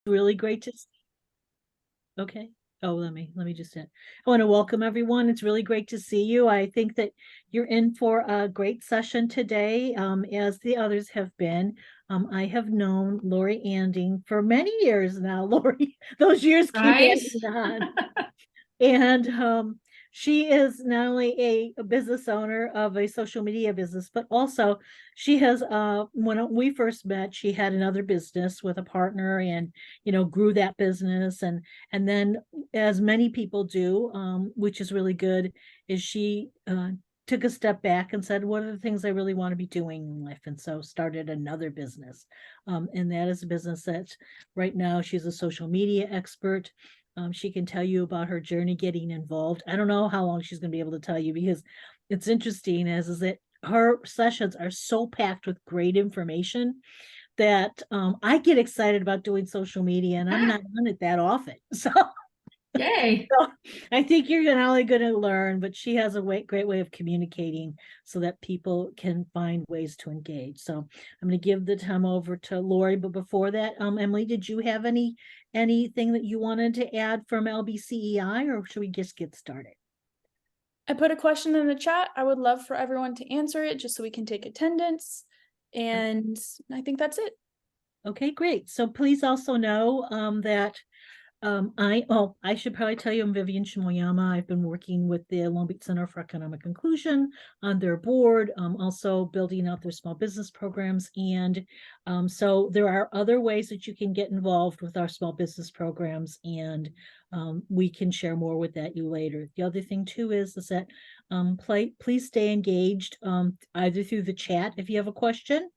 Really great to okay. Oh, let me just I want to welcome everyone. It's really great to see you. I think that you're in for a great session today, as the others have been. I have known Lori Anding for many years now. Lori, those years keep Right? adding on. And she is not only a business owner of a social media business, but also she has when we first met, she had another business with a partner and grew that business and then as many people do, which is really good, is she took a step back and said, what are the things I really want to be doing in life? And so started another business. And that is a business that right now she's a social media expert. She can tell you about her journey getting involved. I don't know how long she's going to be able to tell you because it's interesting as is that her sessions are so packed with great information that I get excited about doing social media and I'm not on it that often. So Yay. so I think you're not only going to learn, but she has a great way of communicating so that people can find ways to engage. So I'm going to give the time over to Lori. But before that, Emily, did you have anything that you wanted to add from LBCEI, or should we just get started? I put a question in the chat. I would love for everyone to answer it just so we can take attendance. And I think that's it. Okay, great. So please also know that I should probably tell you I'm Vivian Shimoyama. I've been working with the Long Beach Center for Economic Inclusion on their board, also building out their small business programs. And so there are other ways that you can get involved with our small business programs, and we can share more with that you later. The other thing too is that please stay engaged, either through the chat if you have a question,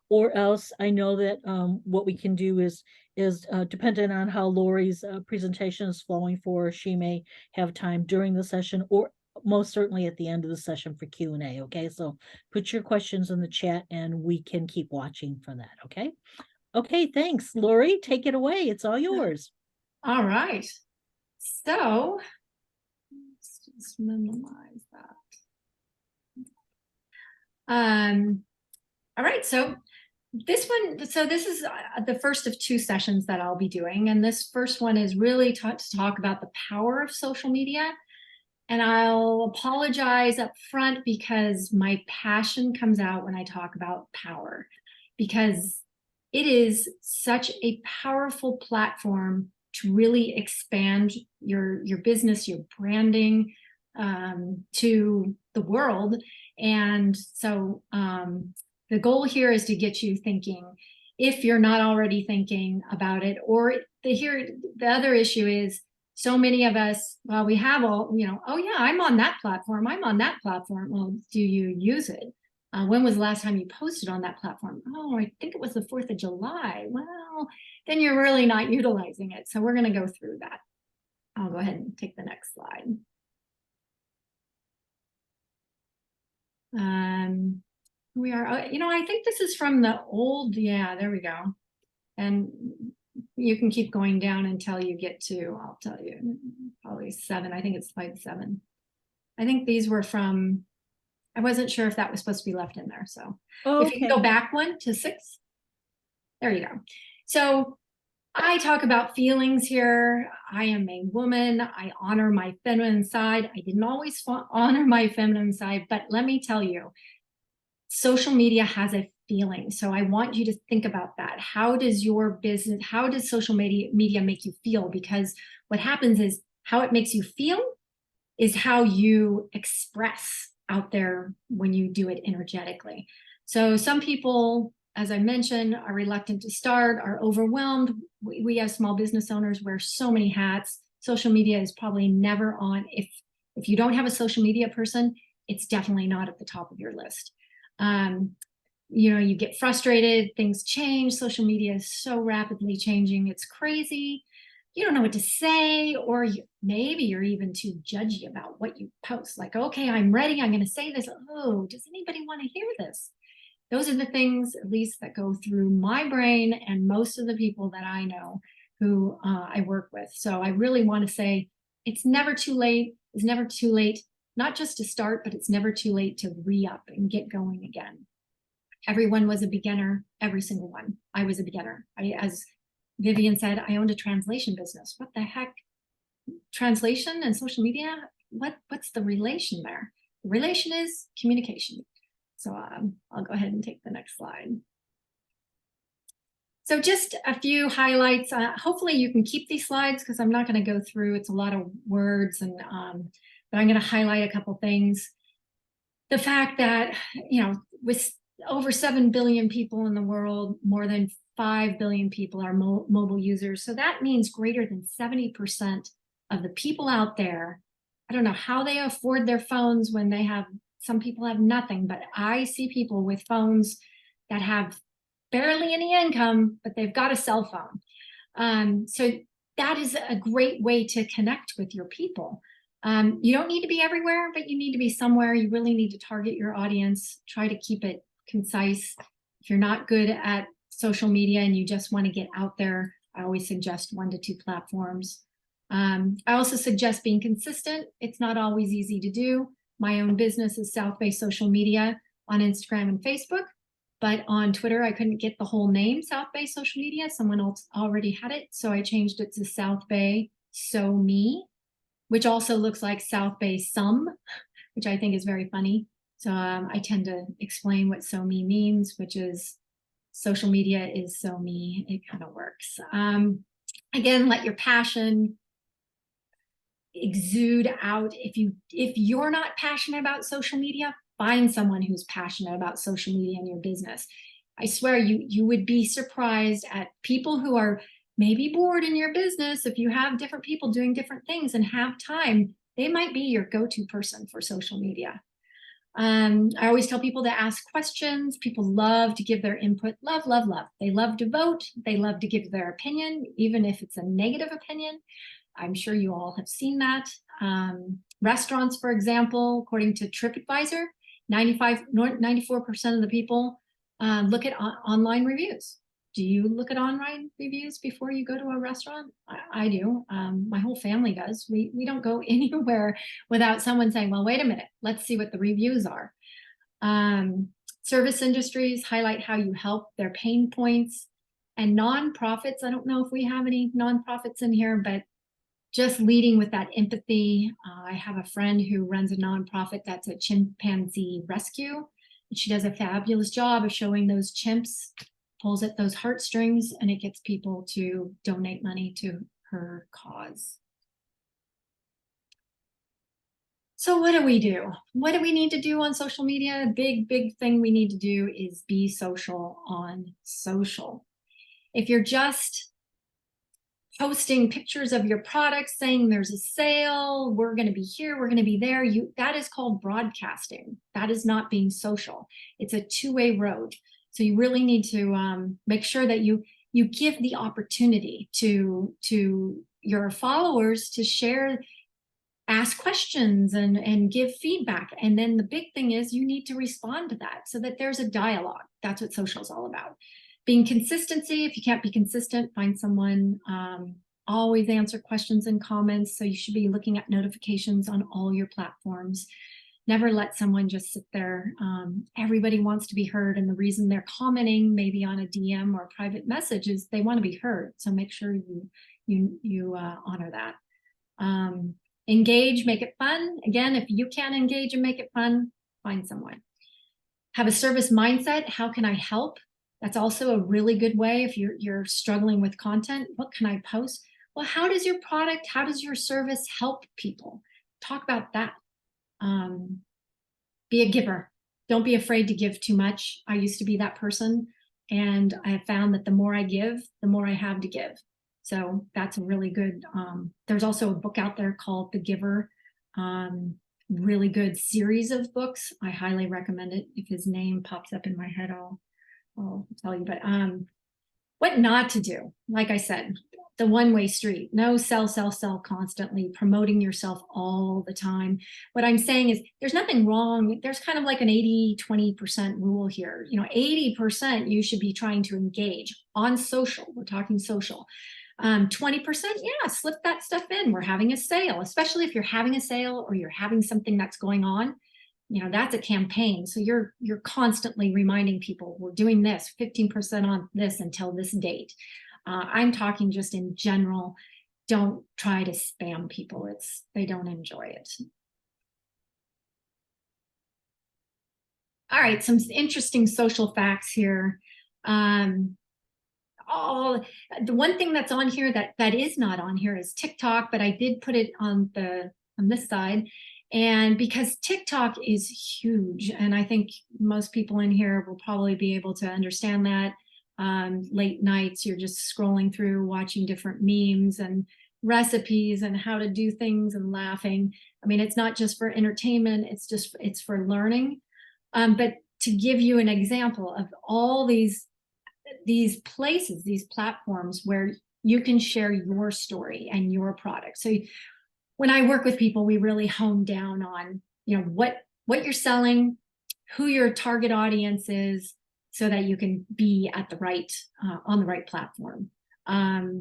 or else I know that what we can do is dependent on how Lori's presentation is flowing for, she may have time during the session or most certainly at the end of the session for Q&A. Okay, so put your questions in the chat and we can keep watching for that. Okay. Okay, thanks. Lori, take it away. It's all yours. All right. So let's just minimize that. All right. So this is the first of two sessions that I'll be doing. And this first one is really to talk about the power of social media. And I'll apologize up front because my passion comes out when I talk about power, because it is such a powerful platform to really expand your business, your branding, to the world. And so the goal here is to get you thinking, if you're not already thinking about it. Or the other issue is, so many of us, well, we have all, oh yeah, I'm on that platform. I'm on that platform. Well, do you use it? When was the last time you posted on that platform? Oh, I think it was the 4th of July. Well, then you're really not utilizing it. So we're going to go through that. I'll go ahead and take the next slide. We are, I think this is from the old, yeah, there we go. And you can keep going down until you get to, I'll tell you, probably 7. I think it's slide 7. I think these were from, I wasn't sure if that was supposed to be left in there. So if you can go back one to 6, there you go. So I talk about feelings here. I am a woman. I honor my feminine side. I didn't always honor my feminine side, but let me tell you, social media has a feeling. So I want you to think about that. How does social media make you feel? Because what happens is, how it makes you feel is how you express out there when you do it energetically. So some people, as I mentioned, are reluctant to start, are overwhelmed. We as small business owners wear so many hats. Social media is probably never on. If you don't have a social media person, it's definitely not at the top of your list. You get frustrated, things change. Social media is so rapidly changing. It's crazy. You don't know what to say, or maybe you're even too judgy about what you post. Like, okay, I'm ready. I'm going to say this. Oh, does anybody want to hear this? Those are the things, at least, that go through my brain and most of the people that I know who I work with. So I really want to say, it's never too late. It's never too late, not just to start, but it's never too late to re-up and get going again. Everyone was a beginner, every single one. I was a beginner. As Vivian said, I owned a translation business. What the heck? Translation and social media? What's the relation there? The relation is communication. So I'll go ahead and take the next slide. So just a few highlights. Hopefully you can keep these slides because I'm not going to go through. It's a lot of words, and but I'm going to highlight a couple things. The fact that, you know, with over 7 billion people in the world, more than 5 billion people are mobile users. So that means greater than 70% of the people out there, I don't know how they afford their phones when they have, some people have nothing, but I see people with phones that have barely any income, but they've got a cell phone. So that is a great way to connect with your people. You don't need to be everywhere, but you need to be somewhere. You really need to target your audience. Try to keep it concise. If you're not good at social media and you just want to get out there, I always suggest 1 to 2 platforms. I also suggest being consistent. It's not always easy to do. My own business is South Bay Social Media on Instagram and Facebook, but on Twitter, I couldn't get the whole name South Bay Social Media. Someone else already had it, so I changed it to South Bay So Me, which also looks like South Bay Some, which I think is very funny. So I tend to explain what So Me means, which is social media is so me. It kind of works. Again, let your passion exude out. If you're not passionate about social media, find someone who's passionate about social media in your business. I swear you would be surprised at people who are maybe bored in your business. If you have different people doing different things and have time, they might be your go-to person for social media. I always tell people to ask questions. People love to give their input. Love, love, love. They love to vote. They love to give their opinion, even if it's a negative opinion. I'm sure you all have seen that. Restaurants, for example, according to TripAdvisor, 94% of the people look at online reviews. Do you look at online reviews before you go to a restaurant? I do. My whole family does. We don't go anywhere without someone saying, well, wait a minute, let's see what the reviews are. Service industries highlight how you help their pain points. And nonprofits, I don't know if we have any nonprofits in here, but just leading with that empathy. I have a friend who runs a nonprofit that's a chimpanzee rescue. And she does a fabulous job of showing those chimps, pulls at those heartstrings, and it gets people to donate money to her cause. So what do we do? What do we need to do on social media? A big thing we need to do is be social on social. If you're just posting pictures of your products saying there's a sale, we're going to be here, we're going to be there, that is called broadcasting. That is not being social. It's a two-way road. So you really need to make sure that you give the opportunity to your followers to share, ask questions and give feedback. And then the big thing is you need to respond to that so that there's a dialogue. That's what social is all about. Being consistency. If you can't be consistent, find someone. Always answer questions and comments. So you should be looking at notifications on all your platforms. Never let someone just sit there. Everybody wants to be heard, and the reason they're commenting maybe on a DM or a private message is they want to be heard. So make sure you honor that. Engage, make it fun. Again, if you can't engage and make it fun, find someone. Have a service mindset. How can I help? That's also a really good way if you're struggling with content. What can I post? Well, how does your product, how does your service help people? Talk about that. Be a giver. Don't be afraid to give too much. I used to be that person, and I have found that the more I give, the more I have to give. So that's a really good, there's also a book out there called The Giver. Really good series of books. I highly recommend it. If his name pops up in my head, I'll tell you. But what not to do, like I said, the one-way street. No sell constantly, promoting yourself all the time. What I'm saying is there's nothing wrong. There's kind of like an 80-20% rule here. 80% you should be trying to engage on social. We're talking social. 20%, yeah, slip that stuff in. We're having a sale, especially if you're having a sale or you're having something that's going on. That's a campaign. So you're constantly reminding people, we're doing this, 15% on this until this date. I'm talking just in general. Don't try to spam people. They don't enjoy it. All right, some interesting social facts here. The one thing that's on here that is not on here is TikTok, but I did put it on this side. And because TikTok is huge, and I think most people in here will probably be able to understand that. Late nights, you're just scrolling through, watching different memes and recipes and how to do things and laughing. I mean, it's not just for entertainment, it's for learning. But to give you an example of all these places, these platforms where you can share your story and your product. So when I work with people, we really hone down on, what you're selling, who your target audience is, so that you can be at the right, on the right platform. I'll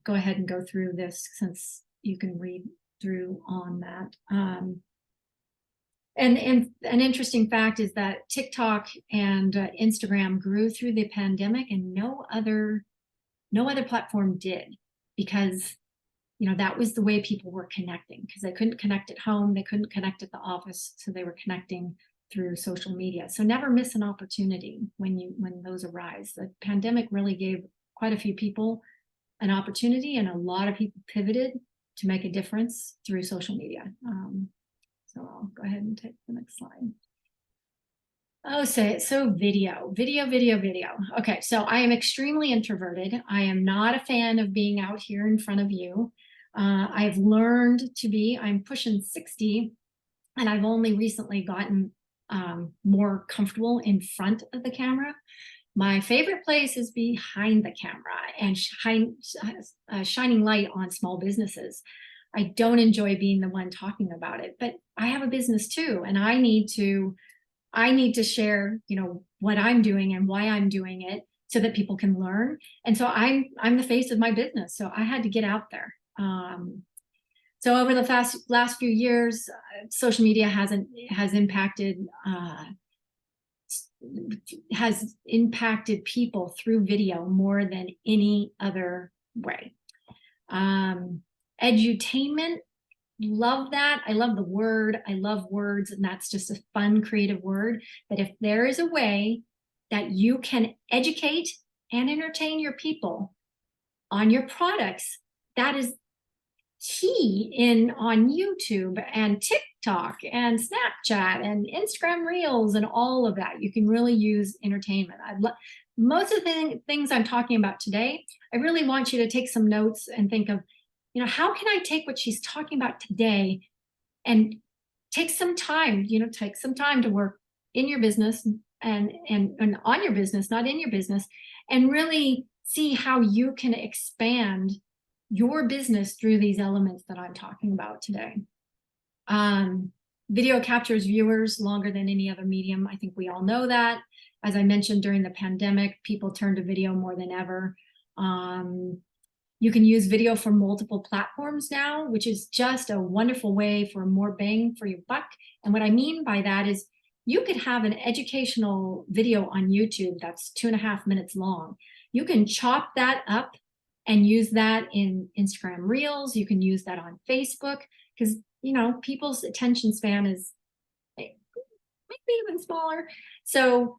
go ahead and go through this since you can read through on that. And an interesting fact is that TikTok and Instagram grew through the pandemic, and no other platform did, because that was the way people were connecting, because they couldn't connect at home, they couldn't connect at the office, so they were connecting through social media. So never miss an opportunity when those arise. The pandemic really gave quite a few people an opportunity, and a lot of people pivoted to make a difference through social media. So I'll go ahead and take the next slide. Oh, so video. Okay, so I am extremely introverted. I am not a fan of being out here in front of you. I've learned to be, I'm pushing 60, and I've only recently gotten more comfortable in front of the camera. My favorite place is behind the camera and shining light on small businesses. I don't enjoy being the one talking about it, but I have a business too, and I need to share, what I'm doing and why I'm doing it, so that people can learn. And so I'm the face of my business, so I had to get out there. So over the last few years, social media has impacted people through video more than any other way. Edutainment, love that. I love the word. I love words, and that's just a fun, creative word. But if there is a way that you can educate and entertain your people on your products, that is key on YouTube and TikTok and Snapchat and Instagram Reels and all of that. You can really use entertainment. Most of the things I'm talking about today, I really want you to take some notes and think of, how can I take what she's talking about today and take some time to work in your business and on your business, not in your business, and really see how you can expand your business through these elements that I'm talking about today. Video captures viewers longer than any other medium. I think we all know that. As I mentioned, during the pandemic, people turned to video more than ever. You can use video for multiple platforms now, which is just a wonderful way for more bang for your buck. And what I mean by that is you could have an educational video on YouTube that's 2.5 minutes long. You can chop that up and use that in Instagram Reels. You can use that on Facebook, because people's attention span is maybe even smaller. So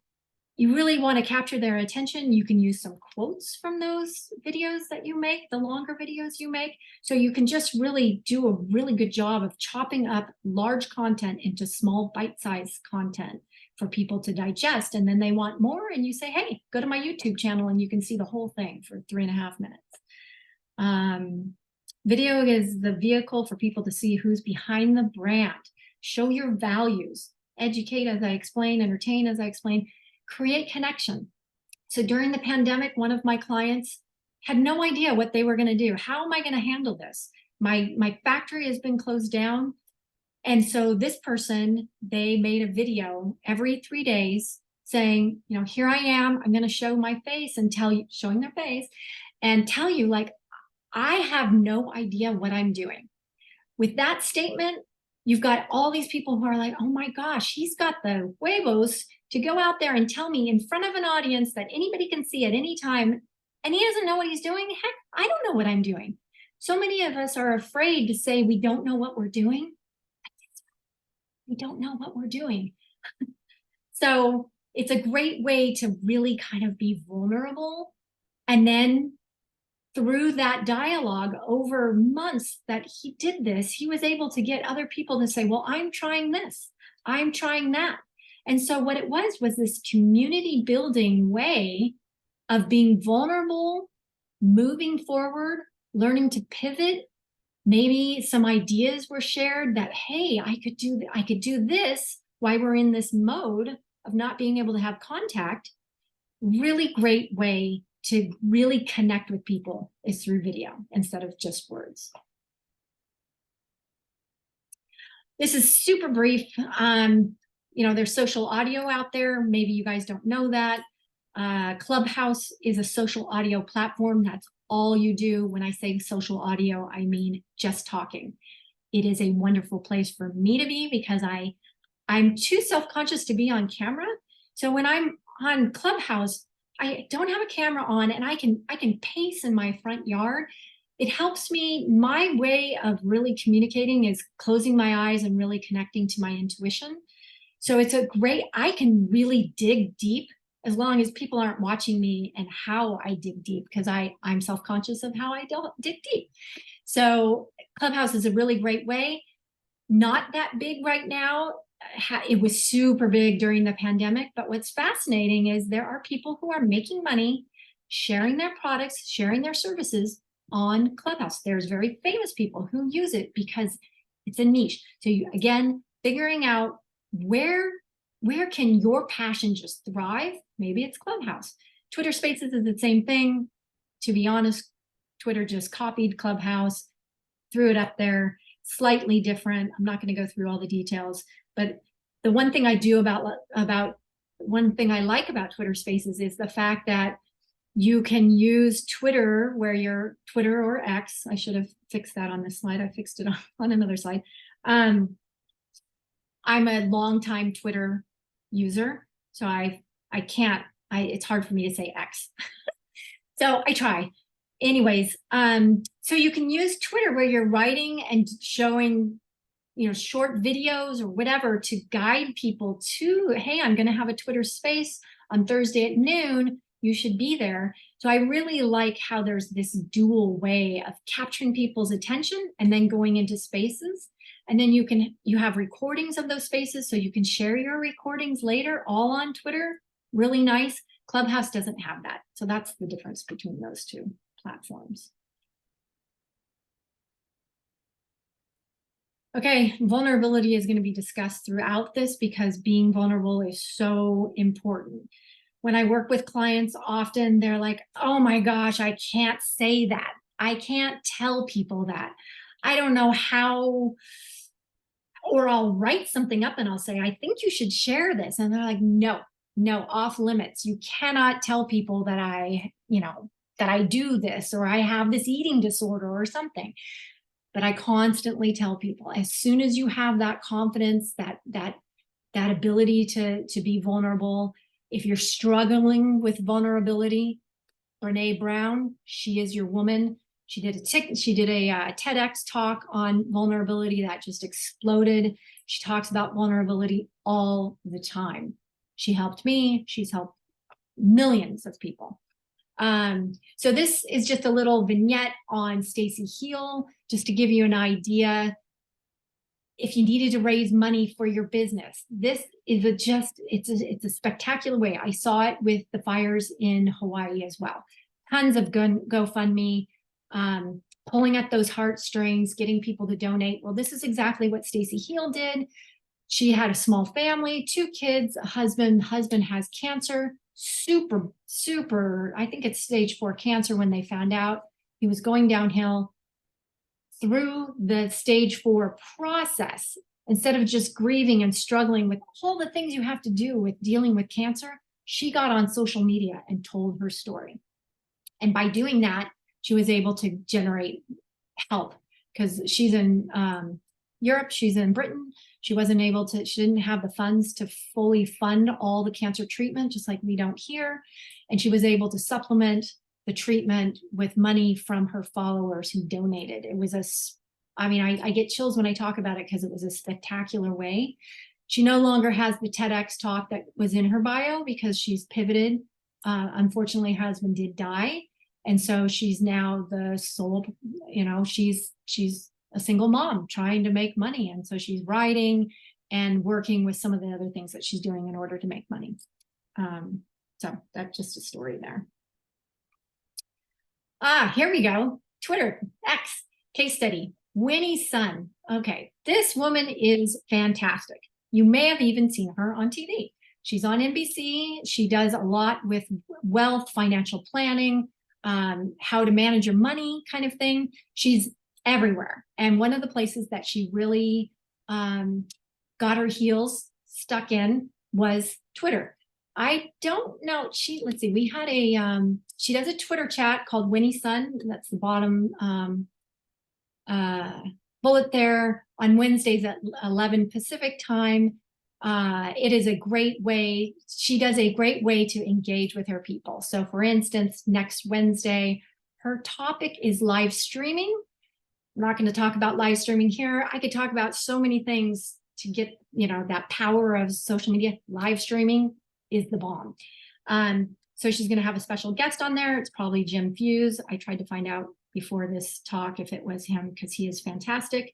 you really want to capture their attention. You can use some quotes from those videos that you make, the longer videos you make. So you can just really do a really good job of chopping up large content into small bite-sized content for people to digest. And then they want more, and you say, hey, go to my YouTube channel and you can see the whole thing for 3.5 minutes. Video is the vehicle for people to see who's behind the brand. Show your values. Educate as I explain, entertain as I explain, create connection. So during the pandemic, one of my clients had no idea what they were going to do. How am I going to handle this? My factory has been closed down. And so this person, they made a video every 3 days saying, here I am. I'm going to show my face and showing their face and tell you, like, I have no idea what I'm doing. With that statement, you've got all these people who are like, oh my gosh, he's got the huevos to go out there and tell me in front of an audience that anybody can see at any time, and he doesn't know what he's doing. Heck, I don't know what I'm doing. So many of us are afraid to say we don't know what we're doing. We don't know what we're doing. So it's a great way to really kind of be vulnerable. And then through that dialogue over months that he did this, he was able to get other people to say, well, I'm trying this, I'm trying that. And so what it was this community building way of being vulnerable, moving forward, learning to pivot. Maybe some ideas were shared that, hey, I could do this while we're in this mode of not being able to have contact. Really great way to really connect with people is through video instead of just words. This is super brief. You know, there's social audio out there. Maybe you guys don't know that. Clubhouse is a social audio platform. That's all you do. When I say social audio, I mean just talking. It is a wonderful place for me to be because I'm too self-conscious to be on camera. So when I'm on Clubhouse, I don't have a camera on and I can pace in my front yard. It helps me. My way of really communicating is closing my eyes and really connecting to my intuition. So it's a great, I can really dig deep as long as people aren't watching me and how I dig deep, because I'm self-conscious of how I don't dig deep. So Clubhouse is a really great way. Not that big right now. It was super big during the pandemic, but what's fascinating is there are people who are making money, sharing their products, sharing their services on Clubhouse. There's very famous people who use it because it's a niche. So again, figuring out where can your passion just thrive? Maybe it's Clubhouse. Twitter Spaces is the same thing. To be honest, Twitter just copied Clubhouse, threw it up there, slightly different. I'm not going to go through all the details, but the one thing I like about Twitter Spaces is the fact that you can use Twitter where your Twitter or X, I should have fixed that on this slide. I fixed it on another slide. I'm a longtime Twitter user, so it's hard for me to say X. So I try. Anyways, so you can use Twitter where you're writing and showing, you know, short videos or whatever to guide people to, hey, I'm going to have a Twitter space on Thursday at noon. You should be there. So I really like how there's this dual way of capturing people's attention and then going into spaces. And then you have recordings of those spaces, so you can share your recordings later, all on Twitter. Really nice. Clubhouse doesn't have that. So that's the difference between those two platforms. Okay, vulnerability is going to be discussed throughout this because being vulnerable is so important. When I work with clients, often they're like, oh my gosh, I can't say that. I can't tell people that. I don't know how, or I'll write something up and I'll say, I think you should share this. And they're like, no, off limits. You cannot tell people that that I do this or I have this eating disorder or something. But I constantly tell people, as soon as you have that confidence, that ability to be vulnerable, if you're struggling with vulnerability, Brene Brown, she is your woman. She did a TEDx talk on vulnerability that just exploded. She talks about vulnerability all the time. She helped me. She's helped millions of people. So this is just a little vignette on Stacy Heal, just to give you an idea. If you needed to raise money for your business, this is it's a spectacular way. I saw it with the fires in Hawaii as well. Tons of GoFundMe, pulling at those heartstrings, getting people to donate. Well, this is exactly what Stacy Heal did. She had a small family, 2 kids, a husband. Husband has cancer, super, I think it's stage 4 cancer when they found out. He was going downhill. Through the stage 4 process, instead of just grieving and struggling with all the things you have to do with dealing with cancer, she got on social media and told her story. And by doing that, she was able to generate help because she's in Europe. She's in Britain. She didn't have the funds to fully fund all the cancer treatment, just like we don't here. And she was able to supplement the treatment with money from her followers who donated. It was I get chills when I talk about it because it was a spectacular way. She no longer has the TEDx talk that was in her bio because she's pivoted. Unfortunately, her husband did die. And so she's now the sole, she's a single mom trying to make money. And so she's writing and working with some of the other things that she's doing in order to make money. So that's just a story there. Here we go. Twitter, X, case study, Winnie's son. Okay, this woman is fantastic. You may have even seen her on TV. She's on NBC. She does a lot with wealth, financial planning, how to manage your money kind of thing. She's everywhere. And one of the places that she really got her heels stuck in was Twitter. I don't know. Let's see, we had she does a Twitter chat called Winnie's Son. That's the bottom bullet there, on Wednesdays at 11 Pacific time. It is a great way. She does a great way to engage with her people. So for instance, next Wednesday, her topic is live streaming. I'm not going to talk about live streaming here. I could talk about so many things to get, that power of social media. Live streaming is the bomb. So she's going to have a special guest on there. It's probably Jim Fuse. I tried to find out before this talk if it was him because he is fantastic.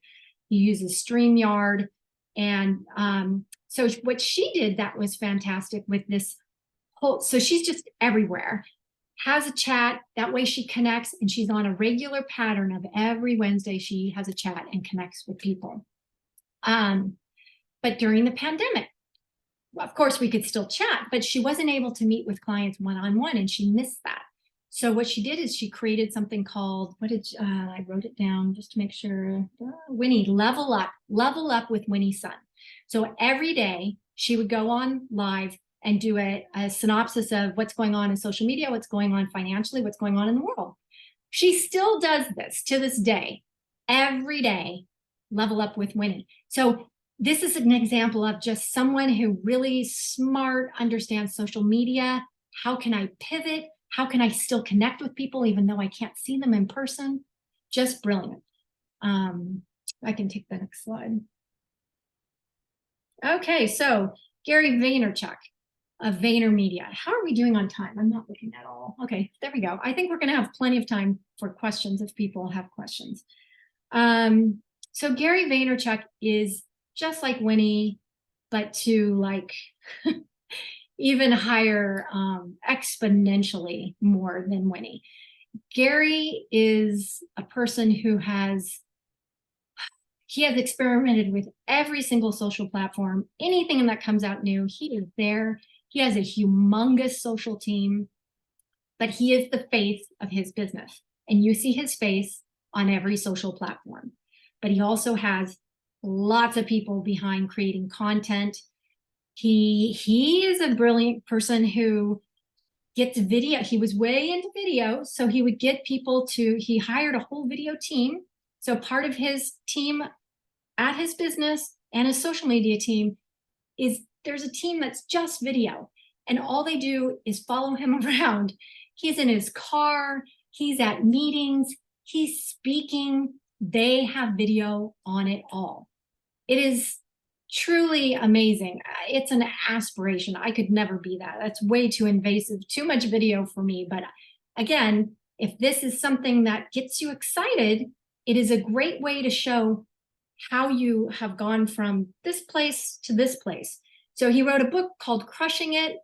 He uses StreamYard. And so what she did that was fantastic with this so she's just everywhere, has a chat. That way she connects, and she's on a regular pattern of every Wednesday she has a chat and connects with people. But during the pandemic, of course, we could still chat, but she wasn't able to meet with clients one-on-one, and she missed that. So what she did is she created something called, I wrote it down just to make sure, Winnie, Level Up with Winnie's Son. So every day she would go on live and do a synopsis of what's going on in social media, what's going on financially, what's going on in the world. She still does this to this day, every day, Level Up with Winnie. So this is an example of just someone who really smart, understands social media. How can I pivot? How can I still connect with people even though I can't see them in person? Just brilliant. I can take the next slide. Okay, so Gary Vaynerchuk of VaynerMedia. How are we doing on time? I'm not looking at all. Okay, there we go. I think we're going to have plenty of time for questions if people have questions. So Gary Vaynerchuk is just like Winnie, but to like even higher, exponentially more than Winnie. Gary is a person who has experimented with every single social platform. Anything that comes out new, he is there. He has a humongous social team, but he is the face of his business. And you see his face on every social platform. But he also has lots of people behind creating content. He is a brilliant person who gets video. He was way into video, so he would get people he hired a whole video team. So part of his team at his business and his social media team is there's a team that's just video, and all they do is follow him around. He's in his car, he's at meetings, he's speaking. They have video on it all. It is truly amazing. It's an aspiration. I could never be that. That's way too invasive, too much video for me. But again, if this is something that gets you excited, it is a great way to show how you have gone from this place to this place. So he wrote a book called Crushing It.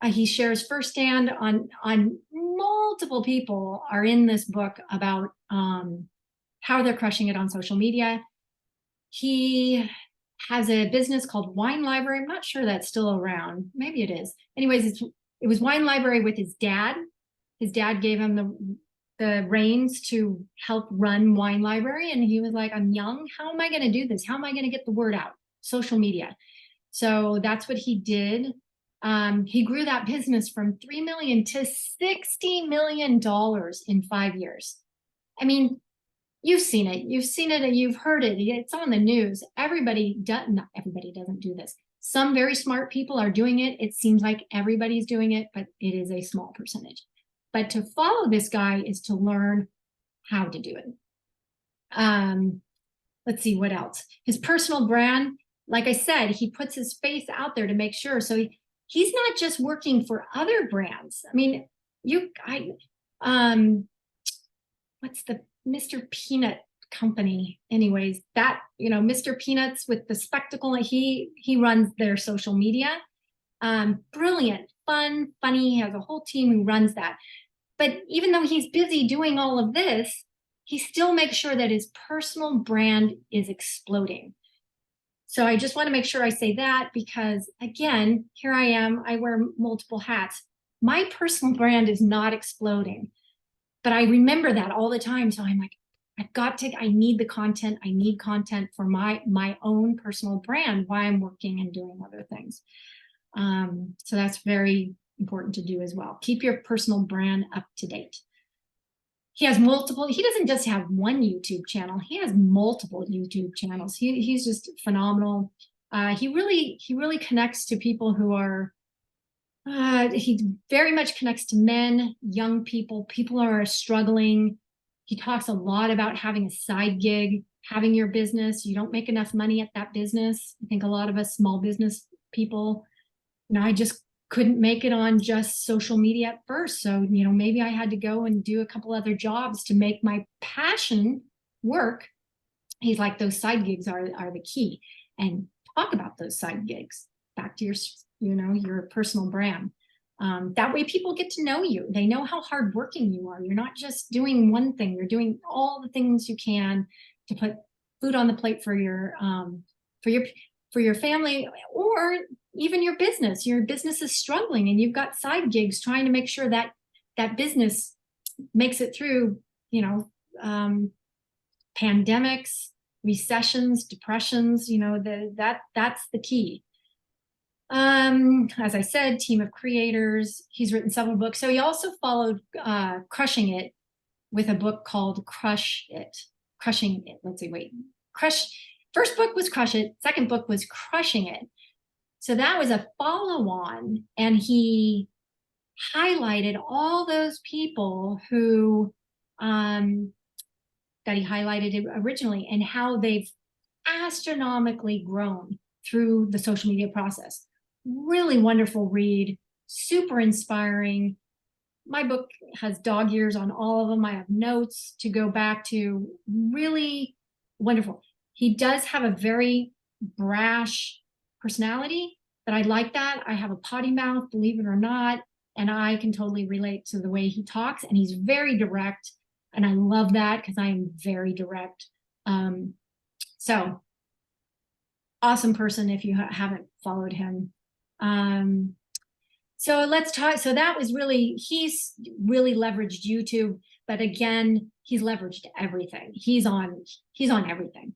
He shares firsthand on multiple people are in this book about how they're crushing it on social media. He has a business called Wine Library. I'm not sure that's still around. Maybe it is. Anyways, it was Wine Library with his dad. His dad gave him the reins to help run Wine Library. And he was like, I'm young. How am I going to do this? How am I going to get the word out? Social media. So that's what he did. He grew that business from $3 million to $60 million in 5 years. I mean, you've seen it. You've seen it and you've heard it. It's on the news. Everybody does, not everybody doesn't do this. Some very smart people are doing it. It seems like everybody's doing it, but it is a small percentage. But to follow this guy is to learn how to do it. Let's see what else. His personal brand, like I said, he puts his face out there to make sure. So he's not just working for other brands. I mean, what's the Mr. Peanut company? Anyways, that, Mr. Peanuts with the spectacle, he runs their social media. Brilliant, fun, funny. He has a whole team who runs that. But even though he's busy doing all of this, he still makes sure that his personal brand is exploding. So I just want to make sure I say that because, again, here I am. I wear multiple hats. My personal brand is not exploding, but I remember that all the time. So I'm like, I need the content. I need content for my own personal brand while I'm working and doing other things. So that's very important to do as well. Keep your personal brand up to date. He has multiple, he doesn't just have one YouTube channel, he has multiple YouTube channels. He's just phenomenal. He really connects to people who are, he very much connects to men, young people who are struggling. He talks a lot about having a side gig, having your business. You don't make enough money at that business. I think a lot of us small business people, I just couldn't make it on just social media at first. So, maybe I had to go and do a couple other jobs to make my passion work. He's like, those side gigs are the key. And talk about those side gigs back to your, your personal brand. That way people get to know you. They know how hardworking you are. You're not just doing one thing. You're doing all the things you can to put food on the plate for your family, or even your business. Your business is struggling and you've got side gigs trying to make sure that that business makes it through, pandemics, recessions, depressions, that's the key. As I said, team of creators. He's written several books. So he also followed Crushing It with a book called Crushing It. Let's see, wait. First book was Crush It. Second book was Crushing It. So that was a follow-on, and he highlighted all those people who that he highlighted originally and how they've astronomically grown through the social media process. Really wonderful read, super inspiring. My book has dog ears on all of them. I have notes to go back to. Really wonderful. He does have a very brash personality, but I like that. I have a potty mouth, believe it or not, and I can totally relate to the way he talks, and he's very direct, and I love that because I am very direct. So awesome person if you haven't followed him. So let's talk. So that was he's really leveraged YouTube, but again, he's leveraged everything. He's on everything.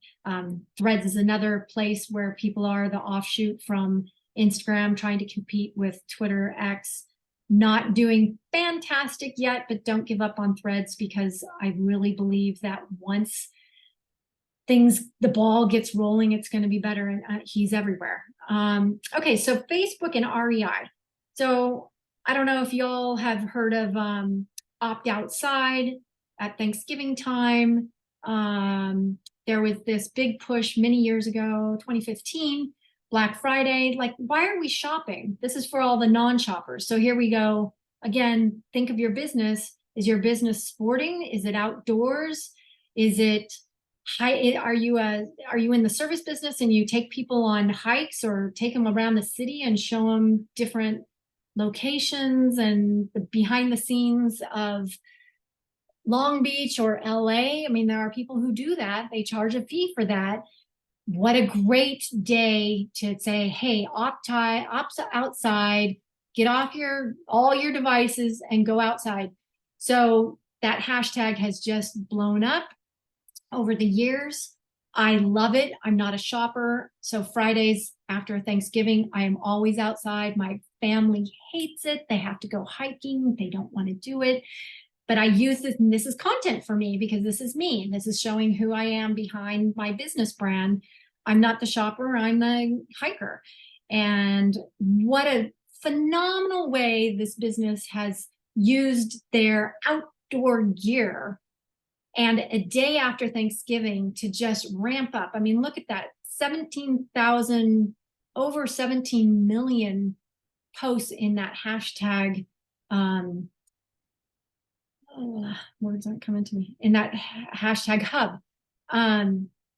Threads is another place where people are, the offshoot from Instagram, trying to compete with Twitter, X. Not doing fantastic yet, but don't give up on Threads, because I really believe that once the ball gets rolling, it's going to be better, and he's everywhere. Okay, so Facebook and REI. So I don't know if y'all have heard of Opt Outside at Thanksgiving time. There was this big push many years ago, 2015, Black Friday. Like, why are we shopping? This is for all the non-shoppers. So here we go. Again, think of your business. Is your business sporting? Is it outdoors? Is it are you in the service business and you take people on hikes or take them around the city and show them different locations and the behind the scenes of Long Beach or LA? I mean, there are people who do that. They charge a fee for that. What a great day to say, hey, opt outside, get off all your devices and go outside. So that hashtag has just blown up over the years. I love it. I'm not a shopper. So Fridays after Thanksgiving, I am always outside. My family hates it. They have to go hiking. They don't want to do it. but I use this, and this is content for me because this is me. This is showing who I am behind my business brand. I'm not the shopper, I'm the hiker. And what a phenomenal way this business has used their outdoor gear and a day after Thanksgiving to just ramp up. I mean, look at that, 17,000, over 17 million posts in that hashtag. Words aren't coming to me, in that hashtag hub.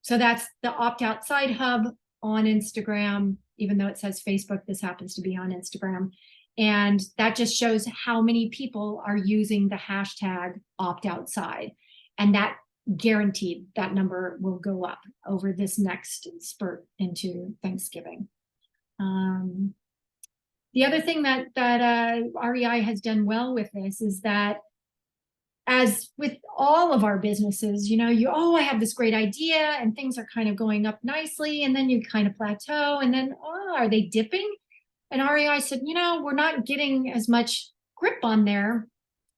So that's the opt outside hub on Instagram, even though it says Facebook, this happens to be on Instagram. And that just shows how many people are using the hashtag opt outside. And that guaranteed that number will go up over this next spurt into Thanksgiving. The other thing that REI has done well with this is that, as with all of our businesses, I have this great idea and things are kind of going up nicely, and then you kind of plateau, and then, are they dipping? And REI said, we're not getting as much grip on there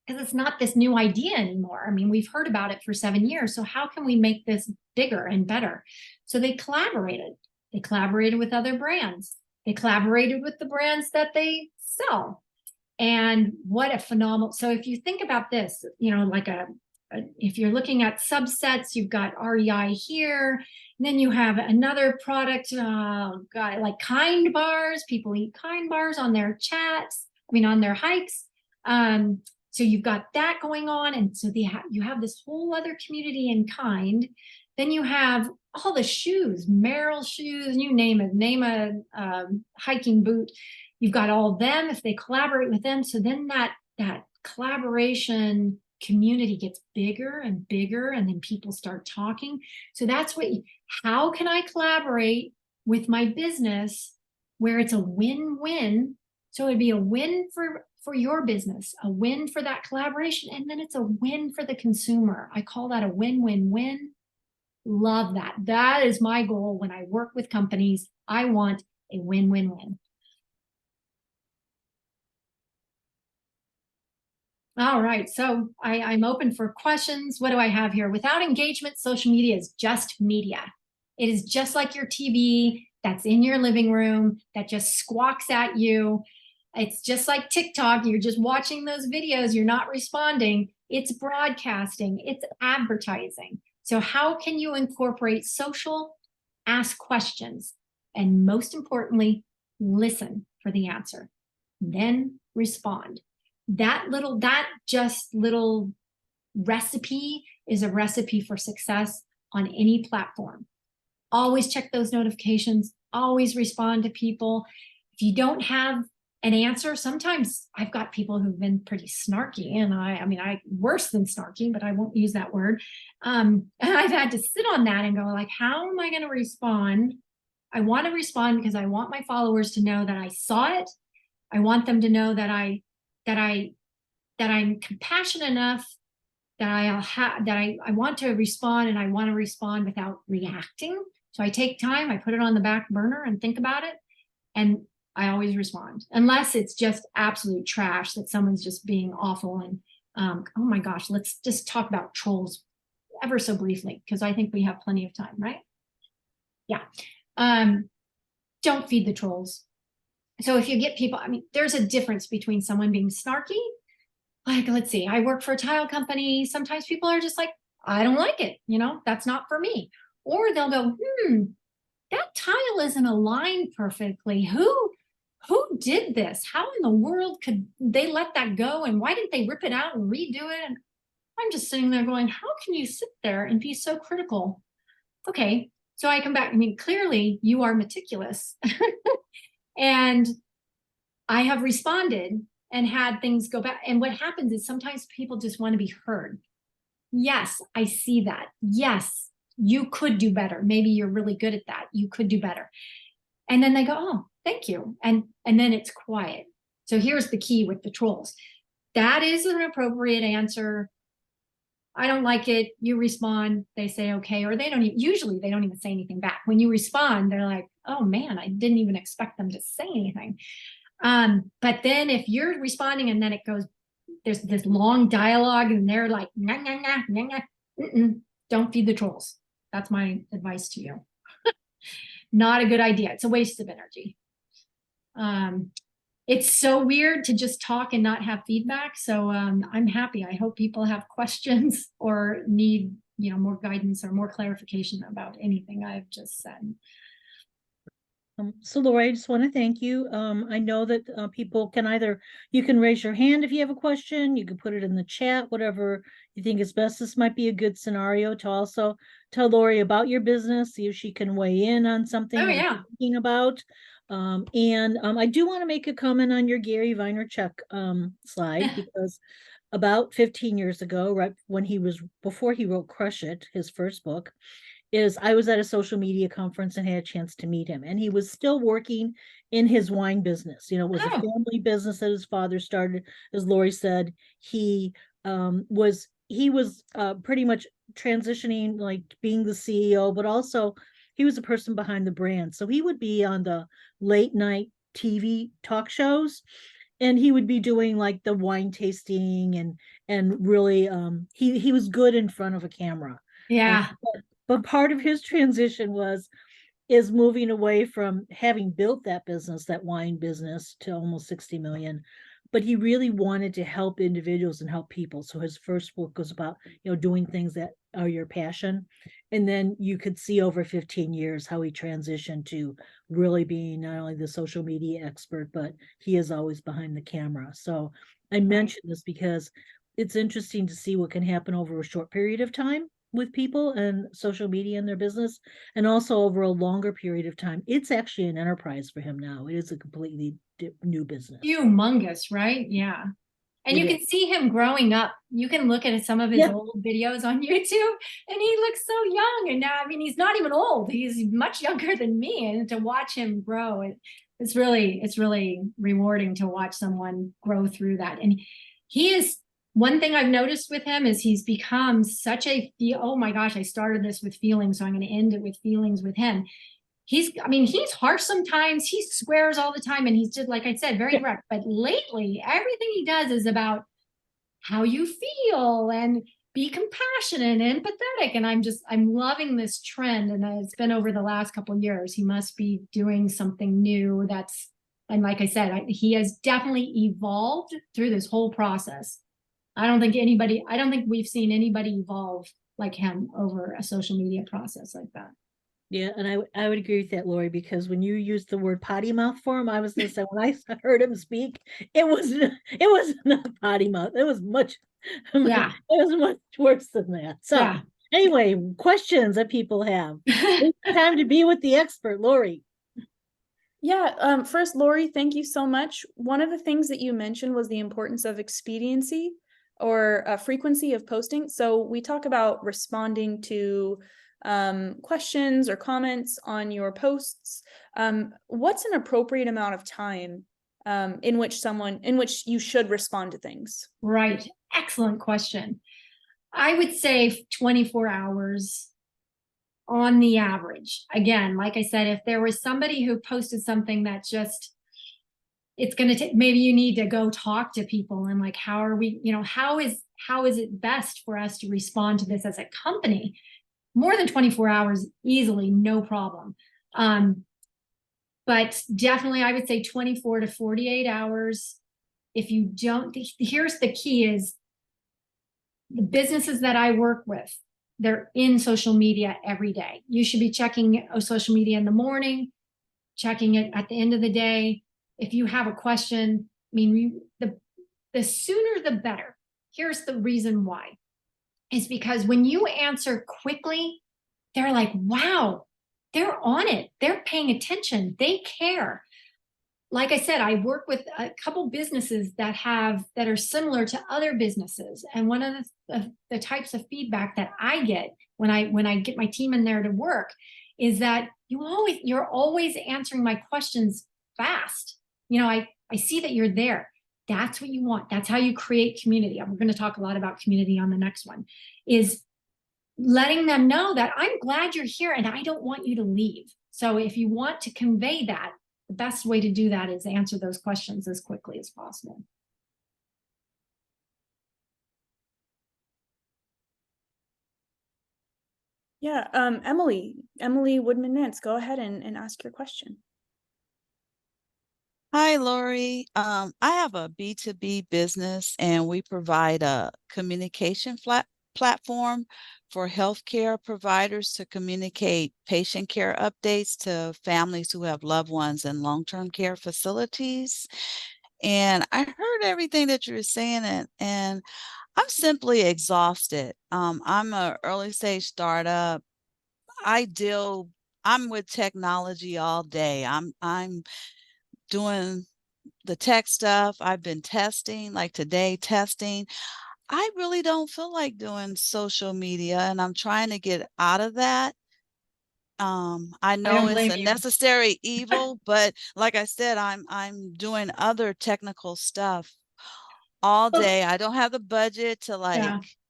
because it's not this new idea anymore. I mean, we've heard about it for 7 years. So how can we make this bigger and better? So they collaborated. They collaborated with other brands. They collaborated with the brands that they sell. And what a phenomenal, so if you think about this, like if you're looking at subsets, you've got REI here, and then you have another product, like Kind Bars. People eat Kind Bars on their on their hikes. So you've got that going on. And so you have this whole other community in Kind. Then you have all the shoes, Merrell shoes, you name it, name a hiking boot. You've got all of them if they collaborate with them. So then that collaboration community gets bigger and bigger, and then people start talking. So that's how can I collaborate with my business where it's a win-win? So it'd be a win for your business, a win for that collaboration, and then it's a win for the consumer. I call that a win-win-win. Love that. That is my goal when I work with companies. I want a win-win-win. All right, so I'm open for questions. What do I have here? Without engagement, social media is just media. It is just like your TV that's in your living room that just squawks at you. It's just like TikTok. You're just watching those videos. You're not responding. It's broadcasting. It's advertising. So how can you incorporate social? Ask questions. And most importantly, listen for the answer. Then respond. That little recipe is a recipe for success on any platform. Always check those notifications, always respond to people. If you don't have an answer, sometimes I've got people who've been pretty snarky, and I worse than snarky, but I won't use that word. And I've had to sit on that and go like, how am I going to respond? I want to respond because I want my followers to know that I saw it. I want them to know that I'm compassionate enough that I want to respond, and I want to respond without reacting. So I take time, I put it on the back burner and think about it, and I always respond, unless it's just absolute trash that someone's just being awful. And oh my gosh, let's just talk about trolls ever so briefly, because I think we have plenty of time, right? Yeah. Don't feed the trolls. So if you get people, there's a difference between someone being snarky. Like, let's see, I work for a tile company. Sometimes people are just like, I don't like it. That's not for me. Or they'll go, that tile isn't aligned perfectly. Who did this? How in the world could they let that go? And why didn't they rip it out and redo it? And I'm just sitting there going, how can you sit there and be so critical? Okay, so I come back. Clearly you are meticulous. And I have responded and had things go back. And what happens is sometimes people just want to be heard. Yes, I see that. Yes, you could do better. Maybe you're really good at that. You could do better. And then they go, oh, thank you. And then it's quiet. So here's the key with the trolls. That is an appropriate answer. I don't like it. You respond, they say, okay, or usually they don't even say anything back. When you respond, they're like, oh man, I didn't even expect them to say anything. But then if you're responding and then it goes there's this long dialogue and they're like, nah, nah, nah, nah, nah. Don't feed the trolls. That's my advice to you. Not a good idea. It's a waste of energy. It's so weird to just talk and not have feedback. So I'm happy. I hope people have questions or need, more guidance or more clarification about anything I've just said. So Lori, I just want to thank you. I know that people can you can raise your hand if you have a question, you can put it in the chat, whatever you think is best. This might be a good scenario to also tell Lori about your business, see if she can weigh in on something Oh, that yeah. you're thinking about. I do want to make a comment on your Gary Vaynerchuk slide because about 15 years ago, right before he wrote Crush It, his first book, I was at a social media conference and had a chance to meet him. And he was still working in his wine business. It was a family business that his father started. As Lori said, he was pretty much transitioning, like being the CEO, but also he was a person behind the brand. So he would be on the late night TV talk shows, and he would be doing like the wine tasting and really he was good in front of a camera. Yeah. But part of his transition is moving away from having built that business, that wine business, to almost 60 million. But he really wanted to help individuals and help people. So his first book was about, doing things that are your passion. And then you could see over 15 years how he transitioned to really being not only the social media expert, but he is always behind the camera. So I mentioned this because it's interesting to see what can happen over a short period of time with people and social media in their business, and also over a longer period of time. It's actually an enterprise for him now. It is a completely new business. Humongous, right? Yeah. And you can see him growing up. You can look at some of his old videos on YouTube and he looks so young. And now, I mean, he's not even old. He's much younger than me. And to watch him grow, it's really rewarding to watch someone grow through that. And one thing I've noticed with him is he's become such oh my gosh, I started this with feelings, so I'm going to end it with feelings with him. He's harsh sometimes, he swears all the time, and he's just, like I said, very direct. But lately, everything he does is about how you feel and be compassionate and empathetic. And I'm loving this trend. And it's been over the last couple of years. He must be doing something new and like I said, he has definitely evolved through this whole process. I don't think we've seen anybody evolve like him over a social media process like that. Yeah, and I would agree with that, Lori, because when you used the word potty mouth for him, I was going to say, when I heard him speak, it was not potty mouth. It was much worse than that. So anyway, questions that people have. It's time to be with the expert, Lori. Yeah, first, Lori, thank you so much. One of the things that you mentioned was the importance of expediency or frequency of posting. So we talk about responding to questions or comments on your posts. What's an appropriate amount of time in which you should respond to things? Right. Excellent question. I would say 24 hours on the average. Again, like I said, if there was somebody who posted something that just, it's going to take, maybe you need to go talk to people and like, how is it best for us to respond to this as a company? More than 24 hours, easily, no problem. But definitely I would say 24 to 48 hours. If you don't, here's the key is the businesses that I work with, they're in social media every day. You should be checking social media in the morning, checking it at the end of the day. If you have a question, I mean, the sooner the better. Here's the reason why. Is because when you answer quickly, they're like, wow, they're on it. They're paying attention. They care. Like I said, I work with a couple businesses that are similar to other businesses. And one of the types of feedback that I get when I get my team in there to work is that you're always answering my questions fast. I see that you're there. That's what you want. That's how you create community. We're going to talk a lot about community on the next one, is letting them know that I'm glad you're here and I don't want you to leave. So if you want to convey that, the best way to do that is answer those questions as quickly as possible. Yeah, Emily Woodman Nance, go ahead and ask your question. Hi, Lori. I have a B2B business and we provide a communication platform for healthcare providers to communicate patient care updates to families who have loved ones in long-term care facilities. And I heard everything that you were saying, and I'm simply exhausted. I'm an early stage startup. I deal, I'm with technology all day. I'm doing the tech stuff. I've been testing, like today, testing. I really don't feel like doing social media, and I'm trying to get out of that. I I know don't it's blame a you. necessary evil, but like I said, I'm doing other technical stuff all Well, day. I don't have the budget to like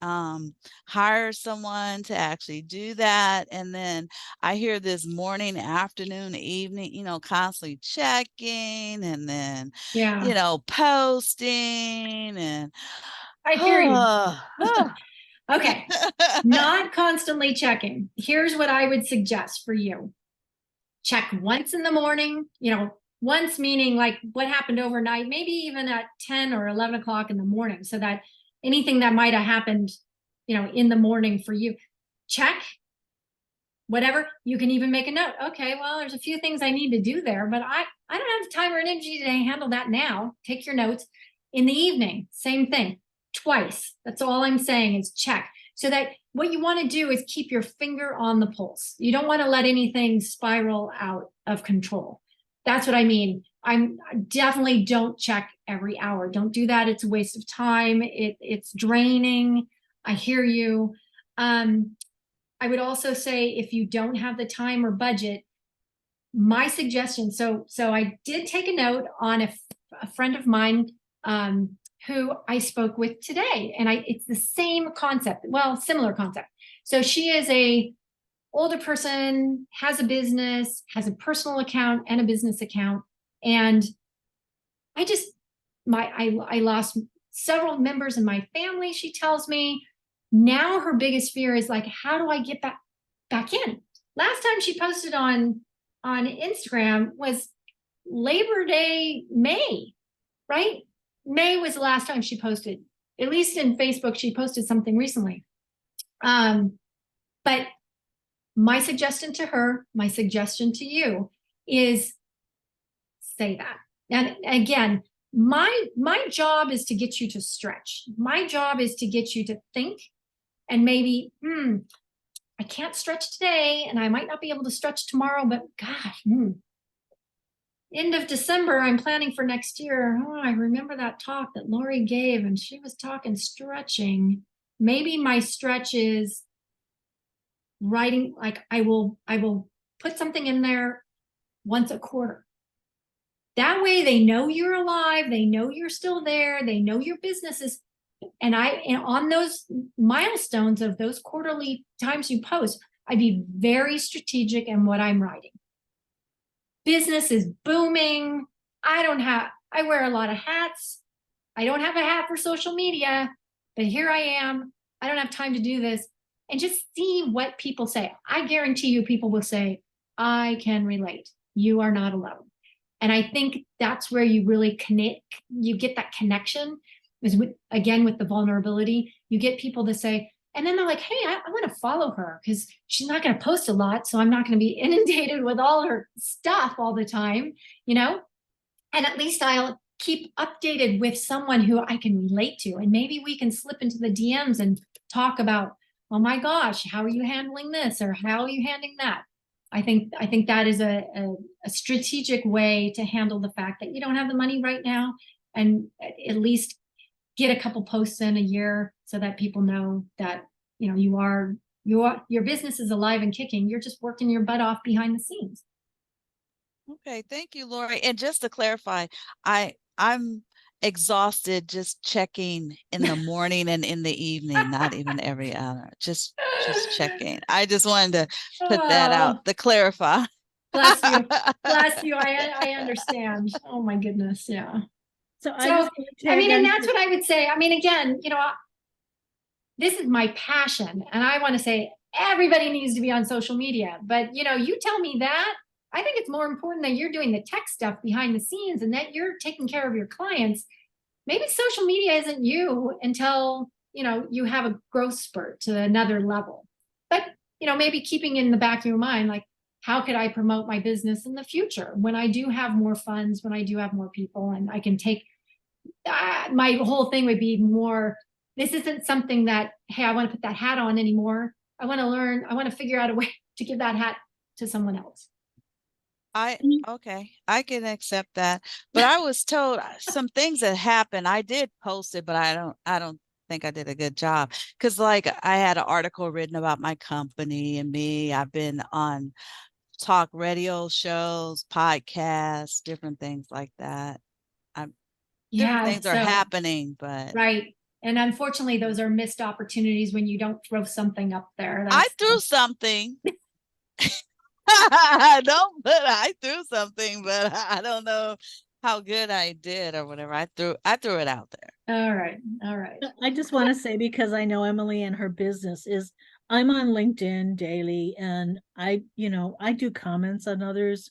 yeah, hire someone to actually do that. And then I hear this morning, afternoon, evening, constantly checking and then, yeah, posting and I hear you. Okay, not constantly checking. Here's what I would suggest for you. Check once in the morning, once meaning like what happened overnight, maybe even at 10 or 11 o'clock in the morning, so that anything that might have happened, in the morning for you, check. Whatever, you can even make a note. Okay, well, there's a few things I need to do there, but I don't have time or energy to handle that now. Take your notes. In the evening, same thing, twice. That's all I'm saying is check. So that what you want to do is keep your finger on the pulse. You don't want to let anything spiral out of control. That's what I mean. I'm definitely don't check every hour. Don't do that. It's a waste of time. It's draining. I hear you. I would also say if you don't have the time or budget, my suggestion, so I did take a note on a friend of mine who I spoke with today, and it's the same concept, well, similar concept. So she is a older person, has a business, has a personal account and a business account, and I lost several members in my family, she tells me. Now her biggest fear is like, how do I get back in? Last time she posted on Instagram was Labor Day, May, right? May was the last time she posted. At least in Facebook, she posted something recently. But my suggestion to her, my suggestion to you is say that. And again, my job is to get you to stretch. My job is to get you to think and maybe, I can't stretch today and I might not be able to stretch tomorrow, but gosh, end of December, I'm planning for next year. Oh, I remember that talk that Lori gave and she was talking stretching. Maybe my stretch is writing, like I will put something in there once a quarter. That way they know you're alive, they know you're still there, they know your business is. And on those milestones of those quarterly times you post, I'd be very strategic in what I'm writing. Business is booming. I wear a lot of hats. I don't have a hat for social media, but here I am. I don't have time to do this. And just see what people say. I guarantee you people will say, I can relate. You are not alone. And I think that's where you really connect, you get that connection. Is with the vulnerability, you get people to say, and then they're like, hey, I want to follow her because she's not going to post a lot, so I'm not going to be inundated with all her stuff all the time, and at least I'll keep updated with someone who I can relate to, and maybe we can slip into the DMs and talk about, oh my gosh, how are you handling this, or how are you handling that? I think that is a strategic way to handle the fact that you don't have the money right now, and at least get a couple posts in a year so that people know that your business is alive and kicking. You're just working your butt off behind the scenes. Okay, thank you, Lori. And just to clarify, I'm exhausted just checking in the morning and in the evening, not even every hour. Just checking. I just wanted to put that out Oh, to clarify. bless you. Bless you. I understand. Oh my goodness. Yeah. So I So, just want to tag and on that's to- what I would say. Again, this is my passion. And I want to say everybody needs to be on social media. But you tell me that. I think it's more important that you're doing the tech stuff behind the scenes and that you're taking care of your clients. Maybe social media isn't you until, you have a growth spurt to another level. But, maybe keeping in the back of your mind, like, how could I promote my business in the future when I do have more funds, when I do have more people, and I can take, my whole thing would be more, this isn't something that, hey, I want to put that hat on anymore. I want to learn, I want to figure out a way to give that hat to someone else. Okay, I can accept that. But I was told some things that happened. I did post it, but I don't think I did a good job. Cause like I had an article written about my company and me. I've been on talk radio shows, podcasts, different things like that. Different Yeah. things are happening, but Right. And unfortunately, those are missed opportunities when you don't throw something up there. I threw something. I threw something, but I don't know how good I did or whatever. I threw it out there. All right. All right. I just want to say, because I know Emily and her business is, I'm on LinkedIn daily and I do comments on others'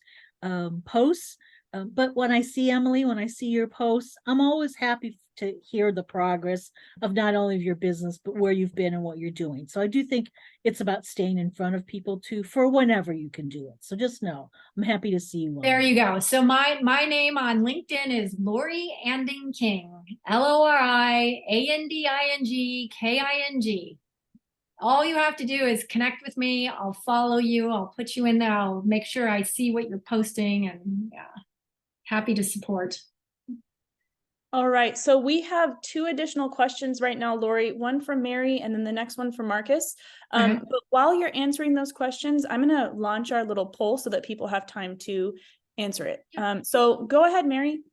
posts. But when I see Emily, when I see your posts, I'm always happy to hear the progress of not only of your business, but where you've been and what you're doing. So I do think it's about staying in front of people too, for whenever you can do it. So just know, I'm happy to see you. There you go. So my name on LinkedIn is Lori Anding King, LORIANDINGKING. All you have to do is connect with me. I'll follow you. I'll put you in there. I'll make sure I see what you're posting, and happy to support. All right, so we have 2 additional questions right now, Lori, one from Mary and then the next one from Marcus. But while you're answering those questions, I'm gonna launch our little poll so that people have time to answer it. So go ahead, Mary.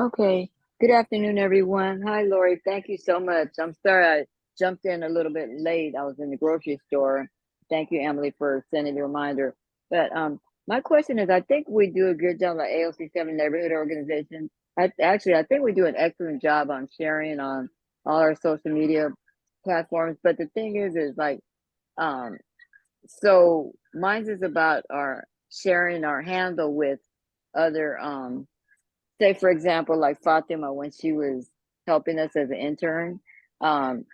Okay. Good afternoon, everyone. Hi, Lori. Thank you so much. I'm sorry I jumped in a little bit late. I was in the grocery store. Thank you, Emily, for sending the reminder. But my question is, I think we do a good job like AOC 7 neighborhood organization. I think we do an excellent job on sharing on all our social media platforms. But the thing is like, so mine's is about our sharing our handle with other, say for example, like Fatima, when she was helping us as an intern,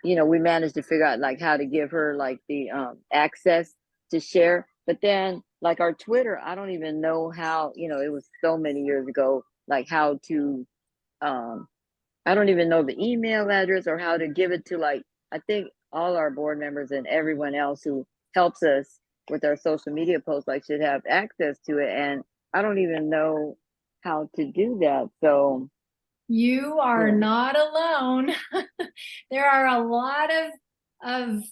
we managed to figure out like how to give her like the access to share. But then like our Twitter, I don't even know how, it was so many years ago, like how to, I don't even know the email address or how to give it to, like, I think all our board members and everyone else who helps us with our social media posts, like, should have access to it. And I don't even know how to do that. So you are not alone. There are a lot of,